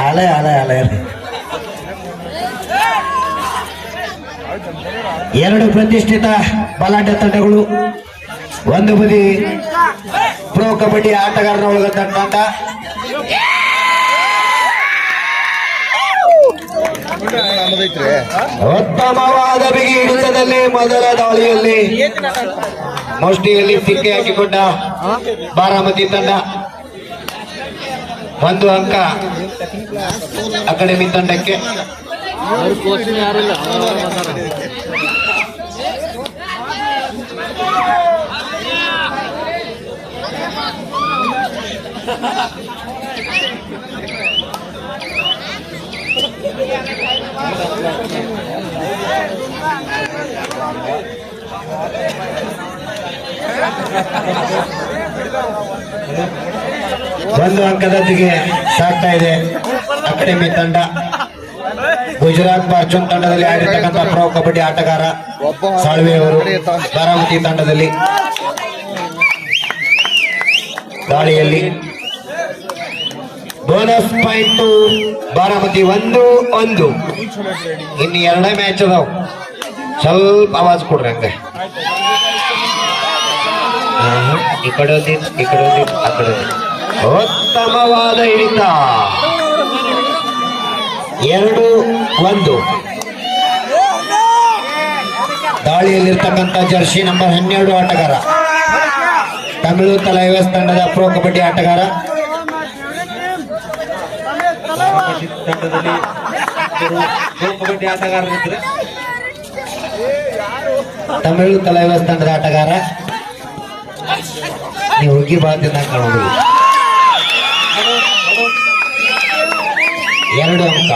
ಹಳೆ ಹಳೆ ಹಳೆ ಎರಡು ಪ್ರತಿಷ್ಠಿತ ಬಲಾಢ್ಯ ತಂಡಗಳು. ಒಂದು ಬದಿ ಪ್ರೊ ಕಬಡ್ಡಿ ಆಟಗಾರನ ಒಳಗೊಂಡ ತಂಡ, ಉತ್ತಮವಾದ ಬಿಗಿ ಹಿಡಿತದಲ್ಲಿ ಮೊದಲ ದಾಳಿಯಲ್ಲಿ ಮುಷ್ಟಿಯಲ್ಲಿ ಸಿಕ್ಕಿ ಹಾಕಿಕೊಂಡ ಬಾರಾಮತಿ ತಂಡ. ಒಂದು ಅಂಕ ಅಕಾಡೆಮಿ ತಂಡಕ್ಕೆ. ಒಂದು ಅಂಕದೊಂದಿಗೆ ಸಾಕ್ತಾ ಇದೆ ಅಕಾಡೆಮಿ ತಂಡ. ಗುಜರಾತ್ ಫಾರ್ಚೂನ್ ತಂಡದಲ್ಲಿ ಆಡಿರ್ತಕ್ಕಂಥ ಪ್ರೊ ಕಬಡ್ಡಿ ಆಟಗಾರ ಸಾಳ್ವೆ ಅವರು ಬಾರಾಮತಿ ತಂಡದಲ್ಲಿ ದಾಳಿಯಲ್ಲಿ. Bonus point Baramati 1-1. ಇನ್ನು ಎರಡನೇ ಮ್ಯಾಚ್ ಅದಾವ. ಸ್ವಲ್ಪ ಆವಾಜ್ ಕೊಡ್ರಿ ಹಂಗೆ. ಈ ಕಡೆ ಈ ಕಡೆ ಆ ಕಡೆ. ಉತ್ತಮವಾದ ಹಿಡಿತ. 2-1. ದಾಳಿಯಲ್ಲಿರ್ತಕ್ಕಂಥ ಜರ್ಸಿ ನಂಬರ್ 12 ಆಟಗಾರ ತಮಿಳು ತಲೈವೇಸ್ ತಂಡದ ಪ್ರೊ ಕಬಡ್ಡಿ ಆಟಗಾರ. ತಂಡದಲ್ಲಿ ಪ್ರೊ ಕಬಡ್ಡಿ ಆಟಗಾರರಿದ್ರೆ ತಮಿಳು ತಲೈವೇಸ್ ತಂಡದ ಆಟಗಾರ. ನೀವು ಹುಡುಗಿ ಬಾದಿಂದ ಕಾಣೋದು. 2 ಅಂಕ.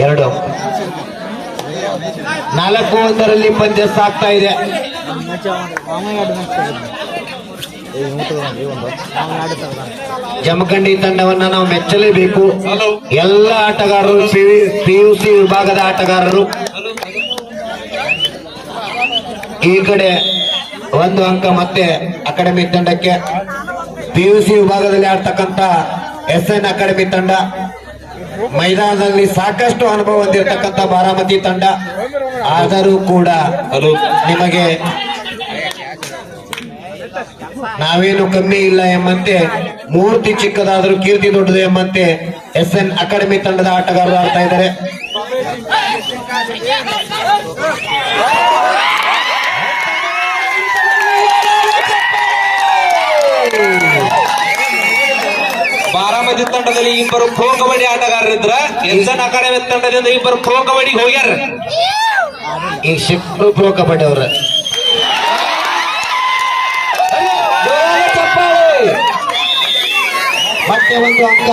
ಎರಡು 4-1 ಪಂದ್ಯ ಸಾಗ್ತಾ ಇದೆ. ಜಮಖಂಡಿ ತಂಡವನ್ನ ನಾವು ಮೆಚ್ಚಲೇಬೇಕು. ಎಲ್ಲ ಆಟಗಾರರು PUC ವಿಭಾಗದ ಆಟಗಾರರು. ಈ ಕಡೆ 1 ಅಂಕ ಮತ್ತೆ ಅಕಾಡೆಮಿ ತಂಡಕ್ಕೆ. PUC ವಿಭಾಗದಲ್ಲಿ ಆಡ್ತಕ್ಕಂಥ SN ಅಕಾಡೆಮಿ ತಂಡ. ಮೈದಾನದಲ್ಲಿ ಸಾಕಷ್ಟು ಅನುಭವ ಹೊಂದಿರತಕ್ಕಂಥ ಬಾರಾಮತಿ ತಂಡ. ಆದರೂ ಕೂಡ ನಿಮಗೆ ನಾವೇನು ಕಮ್ಮಿ ಇಲ್ಲ ಎಂಬಂತೆ, ಮೂರ್ತಿ ಚಿಕ್ಕದಾದರೂ ಕೀರ್ತಿ ದೊಡ್ಡದು ಎಂಬಂತೆ SN ಅಕಾಡೆಮಿ ತಂಡದ ಆಟಗಾರರು ಆಡ್ತಾ ಇದ್ದಾರೆ. ಬಾರಾಮತಿ ತಂಡದಲ್ಲಿ ಇಬ್ಬರು ಪ್ರೊ ಕಬಡ್ಡಿ ಆಟಗಾರರಿದ್ರ. SN ಅಕಾಡೆಮಿ ತಂಡದಿಂದ ಇಬ್ಬರು ಪ್ರೊ ಕಬಡ್ಡಿಗೆ ಹೋಗ್ಯಾರ. ಈ ಶಿಫ್ಟ್ ಪ್ರೊ ಕಬಡ್ಡಿ ಅವ್ರ ಮತ್ತೆ 1 ಅಂಕ.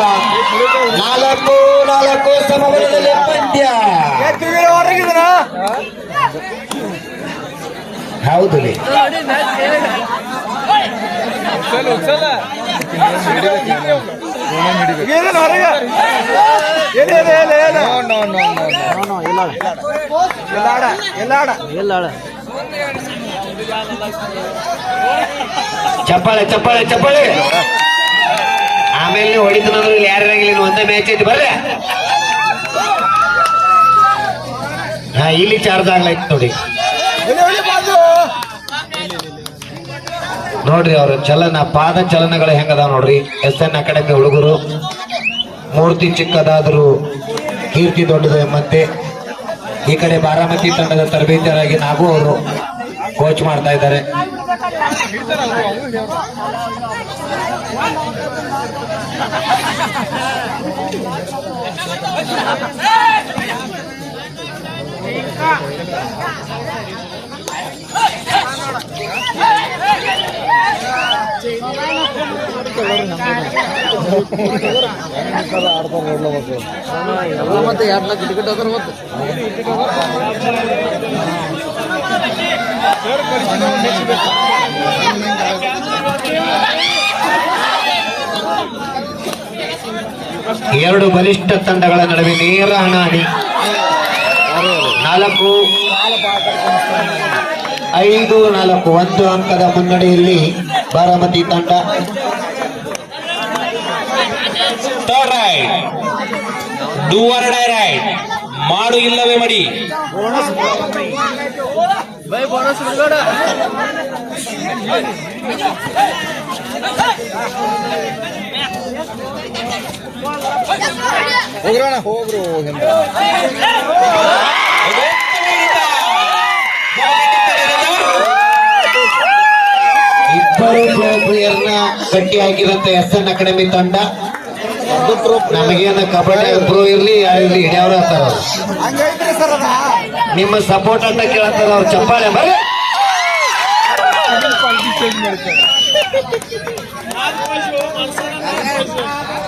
4-4 ಸಮಬಲದಲ್ಲಿ ಪಂದ್ಯ. ಹೌದು ಚಪ್ಪಾಳೆ ಚಪ್ಪಾಳೆ ಚಪ್ಪಾಳೆ. ಆಮೇಲೆ ಹೊಡಿತನಂದ್ರೆ ಯಾರ್ಯಾಗಿಲ್ಲ ಒಂದೇ ಮ್ಯಾಚ್ ಐತಿ ಬರ್ರಿ. ಇಲ್ಲಿ ಚಾರ್ಜ್ ಆಗ್ಲೈತಿ ನೋಡಿ. ನೋಡ್ರಿ ಅವ್ರ ಚಲನ, ಪಾದ ಚಲನಗಳು ಹೆಂಗದಾವ ನೋಡ್ರಿ. SN ಅಕಾಡೆಮಿ ಹುಡುಗರು. ಮೂರ್ತಿ ಚಿಕ್ಕದಾದರೂ ಕೀರ್ತಿ ದೊಡ್ಡದು ಎಂಬಂತೆ ಈ ಕಡೆ ಬಾರಾಮತಿ ತಂಡದ ತರಬೇತಿಯರಾಗಿ ನಾಗು ಅವರು ಕೋಚ್ ಮಾಡ್ತಾ ಇದ್ದಾರೆ. ಮತ್ತೆ 2 ಲಕ್ಷ ಟಿಕೆಟ್ ಹೋದ್ರೆ ಮತ್ತೆ ಎರಡು ಬಲಿಷ್ಠ ತಂಡಗಳ ನಡುವೆ ನೇರ ಹಣಾಹಣಿ. 4 5-4 1 ಅಂಕದ ಮುನ್ನಡೆಯಲ್ಲಿ ಬಾರಾಮತಿ ತಂಡ. Third raid, do or die raid, ಮಾಡು ಇಲ್ಲವೇ ಮಡಿ. ಹೋಗ್ರಣ ಹೋಗ್ರು ಇಬ್ಬರು ಪ್ರೋ ಪ್ಲೇಯರ್ನ ಗಟ್ಟಿ ಹಾಕಿದಂತ SN ಅಕಾಡೆಮಿ ತಂಡ. ನಮಗೇನ ಕಬಡ್ಡಿ ಪ್ರೋ ಇರ್ಲಿ ಯಾರಿರ್ಲಿ ಹಿಡಿಯವ್ರ ಅಂತಾರ ಅವ್ರು. ನಿಮ್ಮ ಸಪೋರ್ಟ್ ಅಂತ ಕೇಳತ್ತಾರ ಅವ್ರು. ಚಪ್ಪಾಳೆ ಬರ್ರಿ.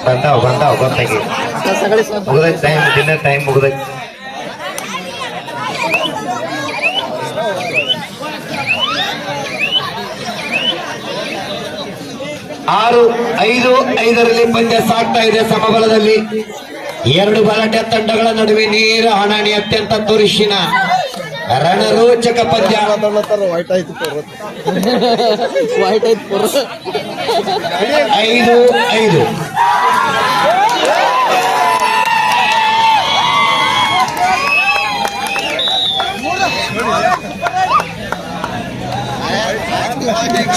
ಬಂದಾವ್ ಗೊತ್ತಾಗಿ ಮುಗ್ದೈತಿ ಟೈಮ್, ಡಿನ್ನರ್ ಟೈಮ್ ಮುಗ್ದೈತಿ. ಆರು 5-5ರಲ್ಲಿ ಪಂದ್ಯ ಸಾಗ್ತಾ ಇದೆ ಸಮಬಲದಲ್ಲಿ. ಎರಡು ಬಲಾಢ್ಯ ತಂಡಗಳ ನಡುವೆ ನೇರ ಹಣಾಣಿ, ಅತ್ಯಂತ ತುರುಷಿನ ರಣರೋಚಕ ಪಂದ್ಯ. ವೈಟ್ ಆಯ್ತು 5-5.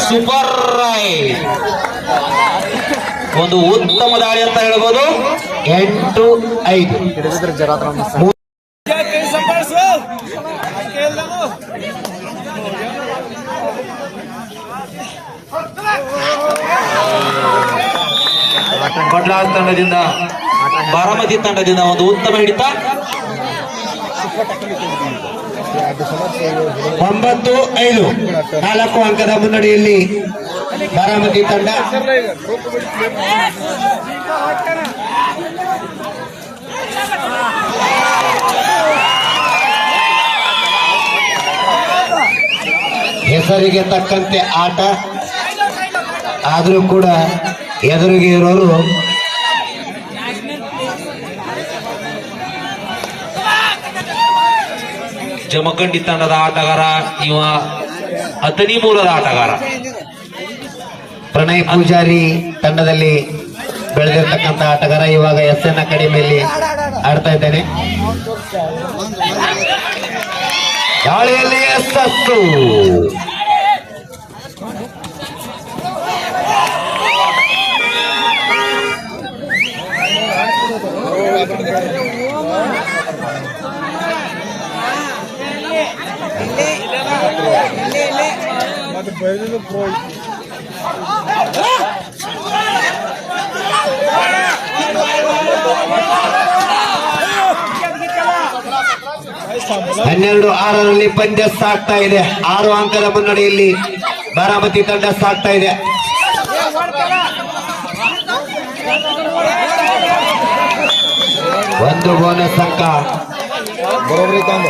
ಸೂಪರ್ ರೈಡ್, ಒಂದು ಉತ್ತಮ ದಾಳಿ ಅಂತ ಹೇಳ್ಬೋದು. 8-5. ಬಡ್ಲಾಸ್ ತಂಡದಿಂದ, ಬಾರಾಮತಿ ತಂಡದಿಂದ ಒಂದು ಉತ್ತಮ ಹಿಡಿತ. 9-5. 4 ಅಂಕದ ಮುನ್ನಡೆಯಲ್ಲಿ ಬಾರಾಮತಿ ತಂಡ. ಹೆಸರಿಗೆ ತಕ್ಕಂತೆ ಆಟ, ಆದರೂ ಕೂಡ ಎದುರಿಗೆ ಇರೋರು ಜಮಖಂಡಿ ತಂಡದ ಆಟಗಾರ, ಇವ ಅಥಣಿ ಮೂಲದ ಆಟಗಾರ. ಪ್ರಣಯ್ ಪೂಜಾರಿ ತಂಡದಲ್ಲಿ ಬೆಳೆದಿರ್ತಕ್ಕಂಥ ಆಟಗಾರ, ಇವಾಗ SN ಅಕಾಡೆಮಿಯಲ್ಲಿ ಆಡ್ತಾ ಇದ್ದಾನೆ. ದಾಳಿಯಲ್ಲಿ ಯಶಸ್ಸು. ಹನ್ನೆರಡು 6ರಲ್ಲಿ ಪಂದ್ಯ ಸಾಗ್ತಾ ಇದೆ. 6 ಅಂಕದ ಮುನ್ನಡೆಯಲ್ಲಿ ಬಾರಾಮತಿ ತಂಡ ಸಾಗ್ತಾ ಇದೆ. ಒಂದು ಬೋನಸ್ ಅಂಕ. ಬರೋಬ್ರಿ ತಂದು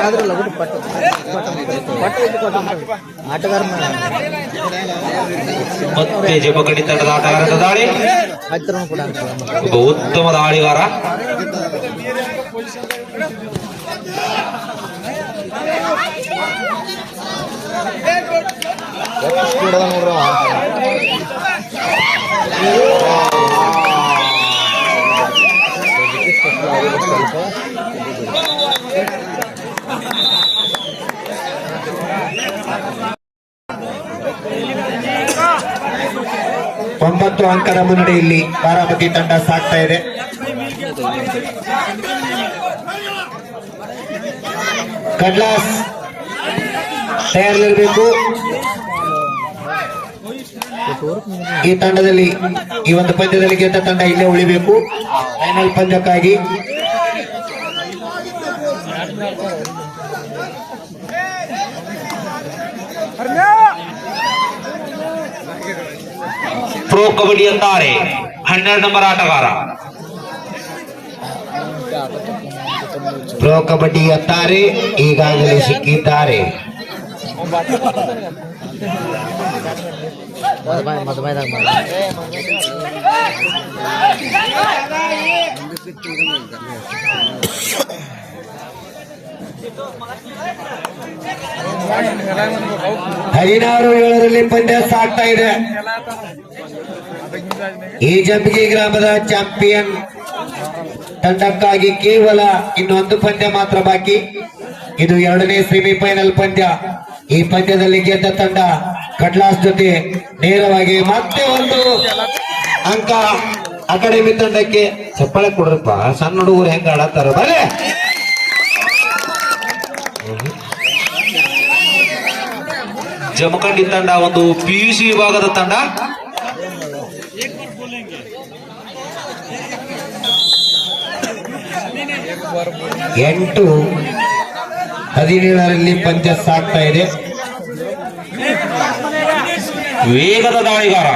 ಆದ್ರಲ್ಲ ಬಿಟ್ಟು ಪಟ್ಟ ಆಟಗಾರ ಮತ್ತೆ ಜಮಖಂಡಿ ತಂಡದ ಆಟಗಾರರ ದಾಳಿ. ಹತ್ತಿರ ಕೂಡ ಒಬ್ಬ ಉತ್ತಮ ದಾಳಿಗಾರ. ನೋಡ್ರ ಒಂಬತ್ತು ಅಂಕದ ಮುನ್ನಡೆಯಲ್ಲಿ ಬಾರಾಮತಿ ತಂಡ ಸಾಗ್ತಾ ಇದೆ. ಕಡ್ಲಾಸ್ ತಯಾರಿರಬೇಕು. ಈ ತಂಡದಲ್ಲಿ, ಈ ಒಂದು ಪಂದ್ಯದಲ್ಲಿ ಗೆದ್ದ ತಂಡ ಇಲ್ಲೇ ಉಳಿಬೇಕು ಫೈನಲ್ ಪಂದ್ಯಕ್ಕಾಗಿ. ಪ್ರೋ ಕಬಡ್ಡಿ ಅಂತಾರೆ 12 ನಂಬರ್ ಆಟಗಾರ. ಪ್ರೋ ಕಬಡ್ಡಿ ಅಂತಾರೆ ಈಗಾಗಲೇ ಸಿಕ್ಕಿದ್ದಾರೆ. ಮದುವೆದಾಗ ಹದಿನಾರು ಏಳರಲ್ಲಿ ಪಂದ್ಯ ಸಾಗ್ತಾ ಇದೆ. ಈ ಜಂಬಿಗಿ ಗ್ರಾಮದ ಚಾಂಪಿಯನ್ ತಂಡಕ್ಕಾಗಿ ಕೇವಲ ಇನ್ನೊಂದು ಪಂದ್ಯ ಮಾತ್ರ ಬಾಕಿ. ಇದು ಎರಡನೇ ಸೆಮಿಫೈನಲ್ ಪಂದ್ಯ. ಈ ಪಂದ್ಯದಲ್ಲಿ ಗೆದ್ದ ತಂಡ ಕಡ್ಲಾಸ್ ಜೊತೆ ನೇರವಾಗಿ ಮತ್ತೆ ಒಂದು ಅಂಕ ಅಕಾಡೆಮಿ ತಂಡಕ್ಕೆ. ಚಪ್ಪಾಳೆ ಕೊಡ್ರಪ್ಪ, ಸಣ್ಣ ಹುಡುಗರು ಹೆಂಗ ಆಡತ್ತಾರ ಬರೇ. ಜಮಖಂಡಿ ತಂಡ ಒಂದು PUC ವಿಭಾಗದ ತಂಡ. ಎಂಟು 17ರಲ್ಲಿ ಪಂದ್ಯ ಸಾಗ್ತಾ ಇದೆ. ವೇಗದ ದಾಳಿಗಾರ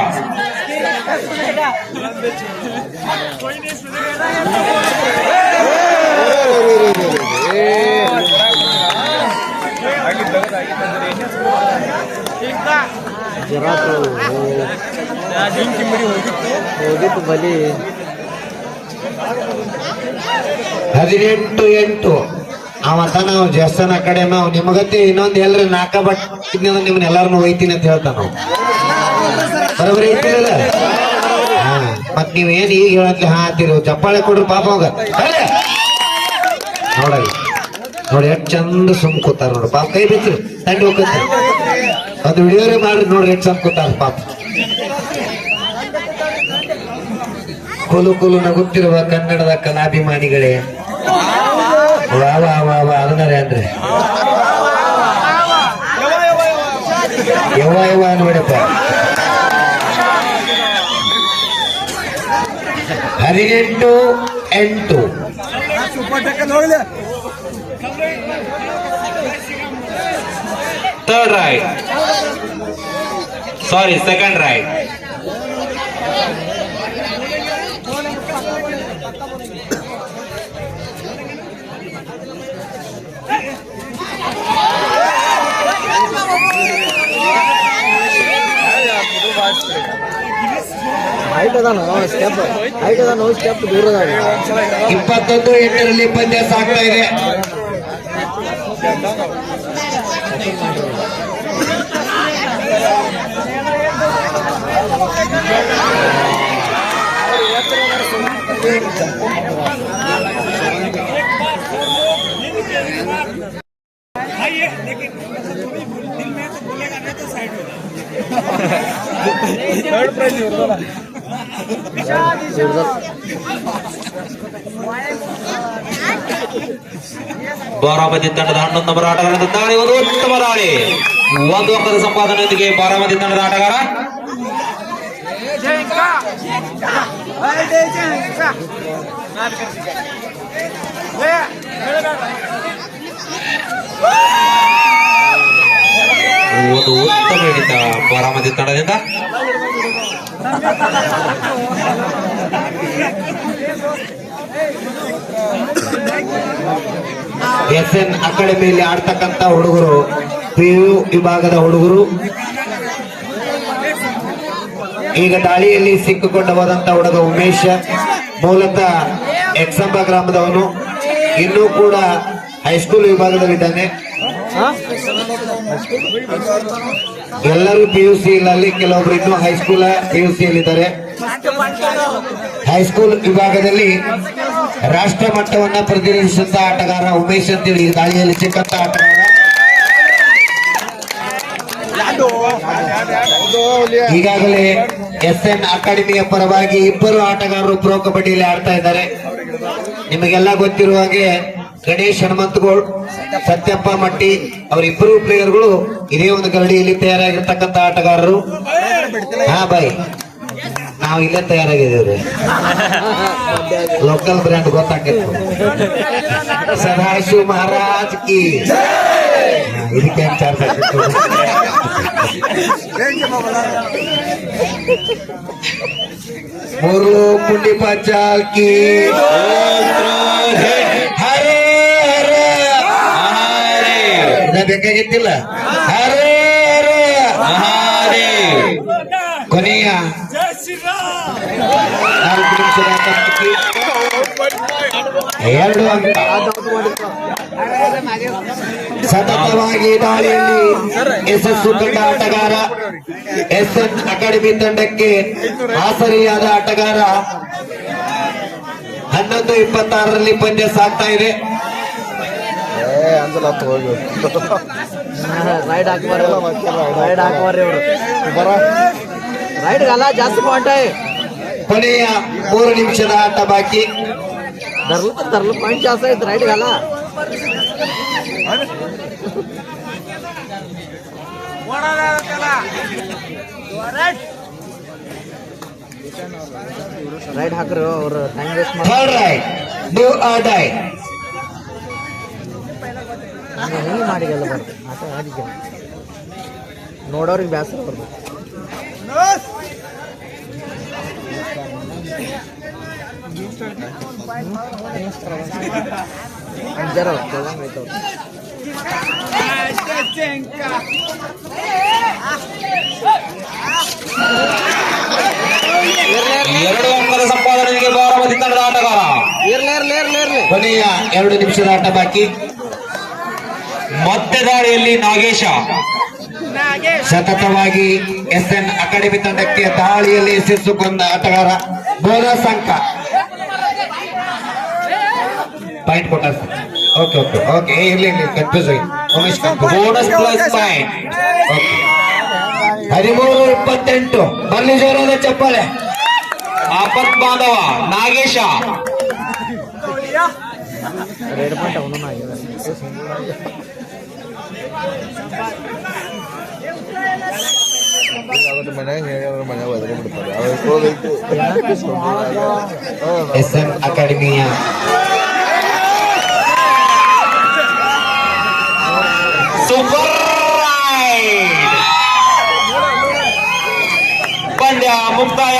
ಹೋಗಿತ್ತು ಬಲಿ 18-8 ಅವತ್ತ ನಾವು ಜಸ್ತನ ಕಡೆ ನಾವು ನಿಮಗತ್ತೆ ಇನ್ನೊಂದು ಎಲ್ಲರ ನಾಕ ಬಟ್ ನಿಮ್ಮನ್ನ ಎಲ್ಲಾರನು ಒಯ್ತೀನಿ ಅಂತ ಹೇಳ್ತಾನ ನಾವು. ಬರೋಬರಿ ಐತಿರಲ್ಲ. ಹಾ ಮತ್ ನೀವೇನ್ ಈಗ ಹೇಳತ್ಲಿ ಹಾ ಅಂತೀರಿ. ಚಪ್ಪಾಳೆ ಕೊಡ್ರಿ ಪಾಪ ಹೋಗ ನೋಡಲಿ ನೋಡಿ ಎಷ್ಟು ಚಂದ ಸುಮ್ ಕೂತಾರ ನೋಡ್ರಿ ಪಾಪ. ಕೈ ಬಿಚ್ಚ್ರಿ ತಂಡಿ ಹೋಗತ್ತೆ ಅದು ವಿಡಿಯೋರೇ ಮಾಡ್ರಿ ನೋಡ್ರಿ ಎಷ್ಟು ಚಂದ ಕೂತಾರ ಪಾಪ. ಕುಲು ನಗುತ್ತಿರುವ ಕನ್ನಡದ ಕಲಾಭಿಮಾನಿಗಳೇ, ವಾ ವಾ ವಾ ವಾ ಅದನ್ನಾರೆ ಅಂದ್ರೆ ಯವ್ವ ನೋಡಪ್ಪ. 18-8 ಥರ್ಡ್ ರೈಟ್, ಸಾರಿ ಸೆಕೆಂಡ್ ರೈಟ್. ಹೈಟ್ ಅದಾನ ಸ್ಟೆಪ್, ಹೈಟ್ ಅದಾನ ಸ್ಟೆಪ್ ದೂರ ಅದಾನ. 21-8ರಲ್ಲಿ ಪಂದ್ಯ ಸಾಗ್ತಾ ಇದೆ. ಬಾರಾಮತಿ ತಂಡದ 11 ನಂಬರ್ ಆಟಗಾರನ ದಾಳಿ, ಒಂದು ಉತ್ತಮ ದಾಳಿ, ಒಂದು ಅಂಕದ ಸಂಪಾದನೆಯೊಂದಿಗೆ ಬಾರಾಮತಿ ತಂಡದ ಆಟಗಾರ ಒಂದು ಉತ್ತಮ ಹಿಡಿತ ಬಾರಾಮತಿ ತಂಡದಿಂದ. SN ಅಕಾಡೆಮಿಯಲ್ಲಿ ಆಡ್ತಕ್ಕಂತ ಹುಡುಗರು PU ವಿಭಾಗದ ಹುಡುಗರು. ಈಗ ದಾಳಿಯಲ್ಲಿ ಸಿಕ್ಕಿಕೊಂಡು ಹೋದಂತ ಹುಡುಗ ಉಮೇಶ್ ಮೂಲತಃ ಎಕ್ಸಂಬ ಗ್ರಾಮದವನು, ಇನ್ನೂ ಕೂಡ ಹೈಸ್ಕೂಲ್ ವಿಭಾಗದಲ್ಲಿದ್ದಾನೆ. ಎಲ್ಲರೂ PUC ಅಲ್ಲಿ, ಕೆಲವೊಬ್ರು ಇನ್ನೂ ಹೈಸ್ಕೂಲ್ PUC ಯಲ್ಲಿದ್ದಾರೆ. ಹೈಸ್ಕೂಲ್ ವಿಭಾಗದಲ್ಲಿ ರಾಷ್ಟ್ರ ಮಟ್ಟವನ್ನ ಪ್ರತಿನಿಧಿಸಿದ ಆಟಗಾರ ಉಮೇಶ್ ಅಂತೇಳಿ ಈ ದಾಳಿಯಲ್ಲಿ ಸಿಕ್ಕಂತ ಆಟಗಾರ. ಈಗಾಗಲೇ SN ಅಕಾಡೆಮಿಯ ಪರವಾಗಿ ಇಬ್ಬರು ಆಟಗಾರರು ಪ್ರೋ ಕಬಡ್ಡಿಯಲ್ಲಿ ಆಡ್ತಾ ಇದ್ದಾರೆ. ನಿಮಗೆಲ್ಲ ಗೊತ್ತಿರುವ ಹಾಗೆ ಗಣೇಶ್ ಹನುಮಂತಗೌಡ್, ಸತ್ಯಪ್ಪ ಮಟ್ಟಿ ಅವರಿಬ್ಬರು ಪ್ಲೇಯರ್ಗಳು ಇದೇ ಒಂದು ಗರಡಿಯಲ್ಲಿ ತಯಾರಾಗಿರ್ತಕ್ಕಂಥ ಆಟಗಾರರು. ಹಾ ಬಾಯ್, ನಾವು ಇಲ್ಲೇ ತಯಾರಾಗಿದ್ದೇವ್ರಿ. ಲೋಕಲ್ ಬ್ರ್ಯಾಂಡ್ ಗೊತ್ತಾಗಿತ್ತು. ಸದಾಶಿವ ಮಹಾರಾಜ್ ಕಿ ಇದಕ್ಕೆ ಚಾರ್ಜ್ ಆಗಿತ್ತು. ಮೂರು ಪುಂಡಿ ಪಾಚಾಲ್ ಕಿ ಹರೇ ಹರೇ. ಅದ ಬೇಕಾಗಿತ್ತಿಲ್ಲ ಹರೇ ಹರೇ ಮಹಾದೇವ್ ಕೊನೆಯ 4 ನಿಮಿಷದ ಆಟಕ್ಕೆ 2 ಅಂಕ. ಸತತವಾಗಿ ದಾಳಿಯಲ್ಲಿ ಯಶಸ್ಸು ಕಂಡ ಆಟಗಾರ SN ಅಕಾಡೆಮಿ ತಂಡಕ್ಕೆ ಆಸರಿಯಾದ ಆಟಗಾರ 11:26ರಲ್ಲಿ ಪಂದ್ಯ ಸಾಗ್ತಾ ಇದೆ. ರೈಡ್ ಹಾಕ್ಬಾರ್ರಿ ರೈಡ್ ಹಾಕ್ಬಾರ್ರಿ ಇವ್ರು ರೈಡ್ ಅಲ್ಲ ಜಾಸ್ತಿ ಪಾಯಿಂಟ್ ಕೊನೆಯ 3 ನಿಮಿಷದ ಆಟ ಬಾಕಿ. ತರ್ಲು ಪಾಯಿಂಟ್ ಜಾಸ್ತಿ ಐತೆ ರೈಡ್ ಅಲ್ಲ ರೈಡ್ ಹಾಕ್ರಿ ಅವ್ರು ಟೈಮ್ ವೇಸ್ಟ್ ಮಾಡಿ third right do or dye. ಹೆಂಗೆ ಮಾಡಿಗೆಲ್ಲ ಬರ್ದು ಆಟ ಆಡಿಗೆ ನೋಡೋರಿಗೆ ಬೇಸರ ಬರ್ದು ಜರ ಎರಡು ಅಂಕದ ಸಂಪಾದನೆಗೆ ಬಾರಾಮತಿ ತಂಡದ ಆಟಗಾರ. ಇರ್ಲಿ ಕೊನೆಯ 2 ನಿಮಿಷದ ಆಟ ಬಾಕಿ. ಮತ್ತೆ ದಾಳಿಯಲ್ಲಿ ನಾಗೇಶ. ಸತತವಾಗಿ SN ಅಕಾಡೆಮಿ ತಂಡಕ್ಕೆ ದಾಳಿಯಲ್ಲಿ ಯಶಸ್ಸು ಕೊಂದ ಆಟಗಾರ. ಬೋನಸ್ ಅಂಕ ಪಾಯಿಂಟ್ ಕೊಟ್ಟ. ಓಕೆ ಓಕೆ ಓಕೆ ಇರ್ಲಿ ಕನ್ಫ್ಯೂಸ್ ಆಗಿ ಉಮೇಶ್ ಬೋನಸ್ ಪ್ಲಸ್ ಪಾಯಿಂಟ್. 13-28 ಬಲ್ಲಿ ಜೋರಾದ ಚಪ್ಪಾಳೆ. ಆಪತ್ ಬಾಂಧವ ನಾಗೇಶ. ರೇಡ್ ಪಾಯಿಂಟ್ ಅವನು ಆಗಿದೆ SN ಅಕಾಡೆಮಿಯ ಸೂಪರ್ ರೈಡ್. ಪಂದ್ಯ ಮುಕ್ತಾಯ.